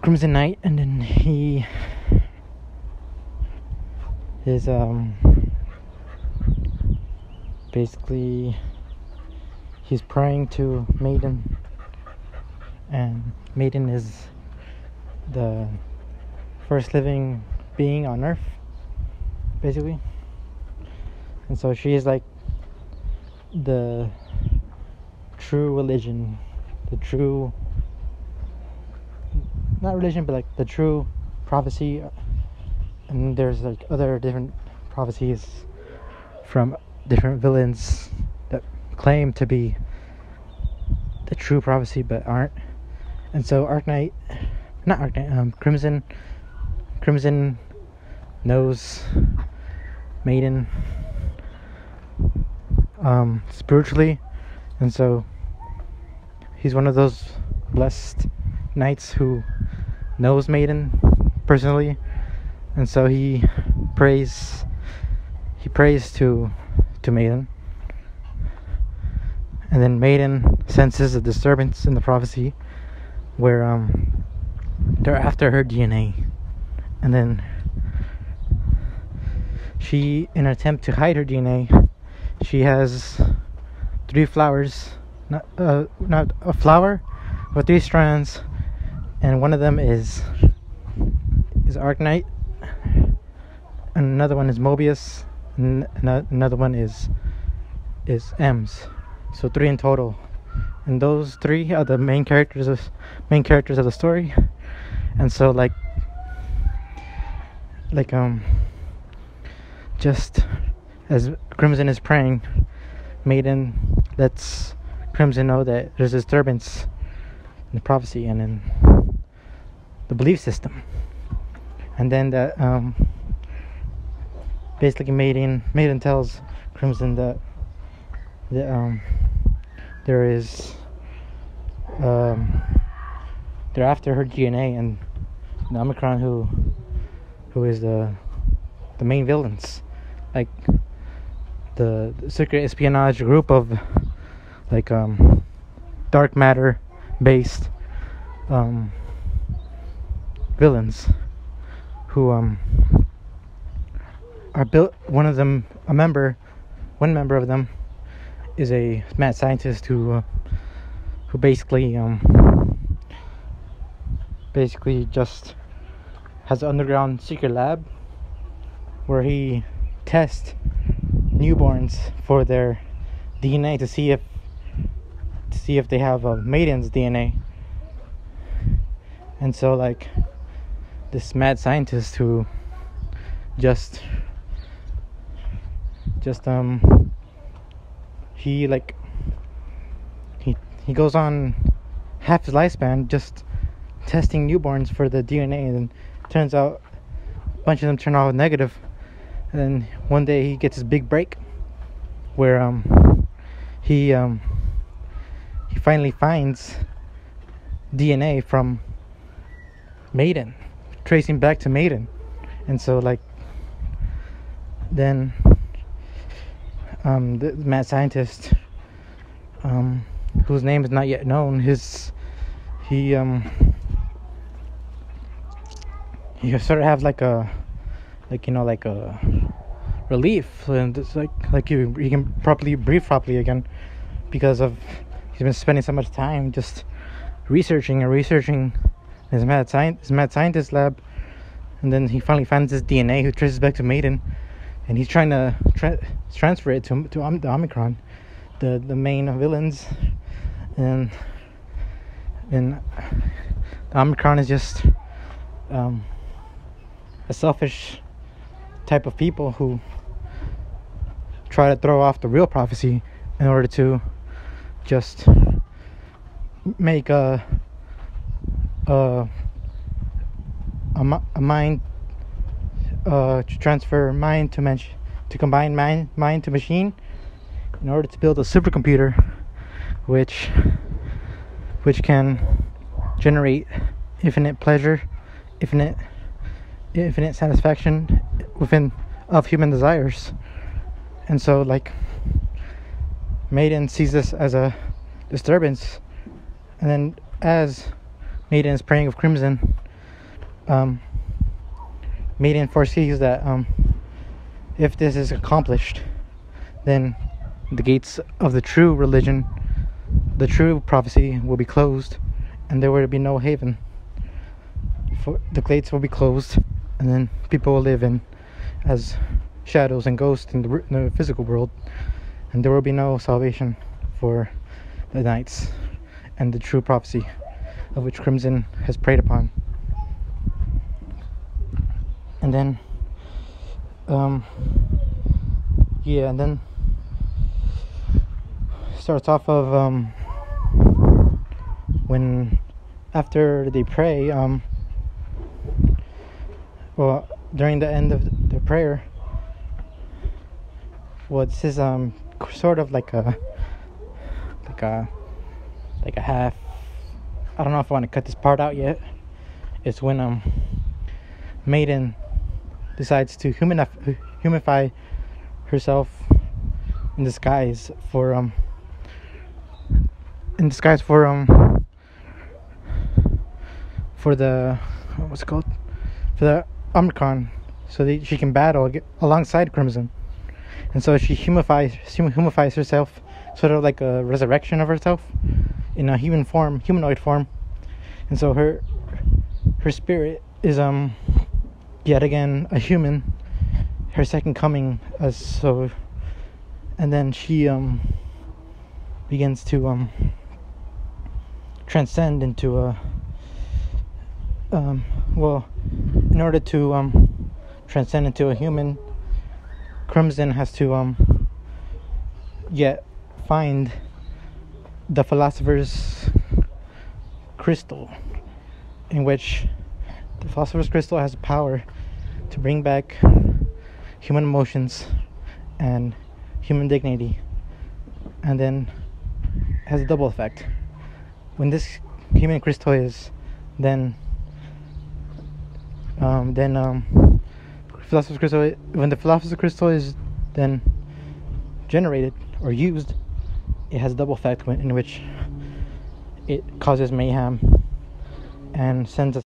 Crimson Knight, and then he's basically he's praying to Maiden, and Maiden is the first living being on Earth, basically. And so she is like the true religion, the true, not religion, but like the true prophecy. And there's like other different prophecies from different villains that claim to be the true prophecy but aren't. And so Crimson knows Maiden spiritually, and so he's one of those blessed knights who knows Maiden personally, and so he prays to Maiden, and then Maiden senses a disturbance in the prophecy where they're after her DNA, and then she, in an attempt to hide her DNA, she has 3 flowers, not a flower, but 3 strands, and one of them is ShyArknight, and another one is Mobius, and another one is M's. So 3 in total, and those 3 are the main characters of the story. And so just as Crimson is praying, Maiden lets Crimson know that there's a disturbance in the prophecy and in the belief system, and then that basically Maiden tells Crimson that there is they're after her DNA, and the Omicron who is the main villains, like the secret espionage group of like dark matter based villains who are built. One member of them is a mad scientist who basically just has an underground secret lab where he tests newborns for their DNA to see if they have a Maiden's DNA. And so like this mad scientist who just he goes on half his lifespan just testing newborns for the DNA, and turns out a bunch of them turn out negative. And then one day he gets his big break where he finally finds DNA from Maiden, tracing back to Maiden. And so like then the mad scientist, whose name is not yet known, he sort of have like a relief, and it's like you can properly breathe properly again, because of he's been spending so much time just researching his mad scientist lab. And then he finally finds this DNA who traces back to Maiden, and he's trying to transfer it to the Omicron, the main villains. And the Omicron is just a selfish type of people who try to throw off the real prophecy in order to just make a mind to transfer mind to combine mind to machine in order to build a supercomputer which can generate infinite pleasure, infinite satisfaction of human desires. And so like Maiden sees this as a disturbance, and then as Maiden is praying of Crimson, Maiden foresees that if this is accomplished, then the gates of the true religion, the true prophecy, will be closed, and there will be no haven. For the gates will be closed, and then people will live in as shadows and ghosts in the physical world, and there will be no salvation for the knights and the true prophecy of which Crimson has preyed upon. And then and then starts off of when after they pray, during the end of the prayer, this is sort of like a half. I don't know if I want to cut this part out yet. It's when Maiden decides to humify herself in disguise for the for the Omicron, so that she can battle alongside Crimson. And so she humifies herself, sort of like a resurrection of herself in a humanoid form. And so her spirit is yet again a human, her second coming. And then she begins to transcend into in order to transcend into a human, Crimson has to yet find the philosopher's crystal, in which the philosopher's crystal has the power to bring back human emotions and human dignity, and then has a double effect. When this human crystal is when the philosopher's crystal is then generated or used, it has a double effect in which it causes mayhem and sends us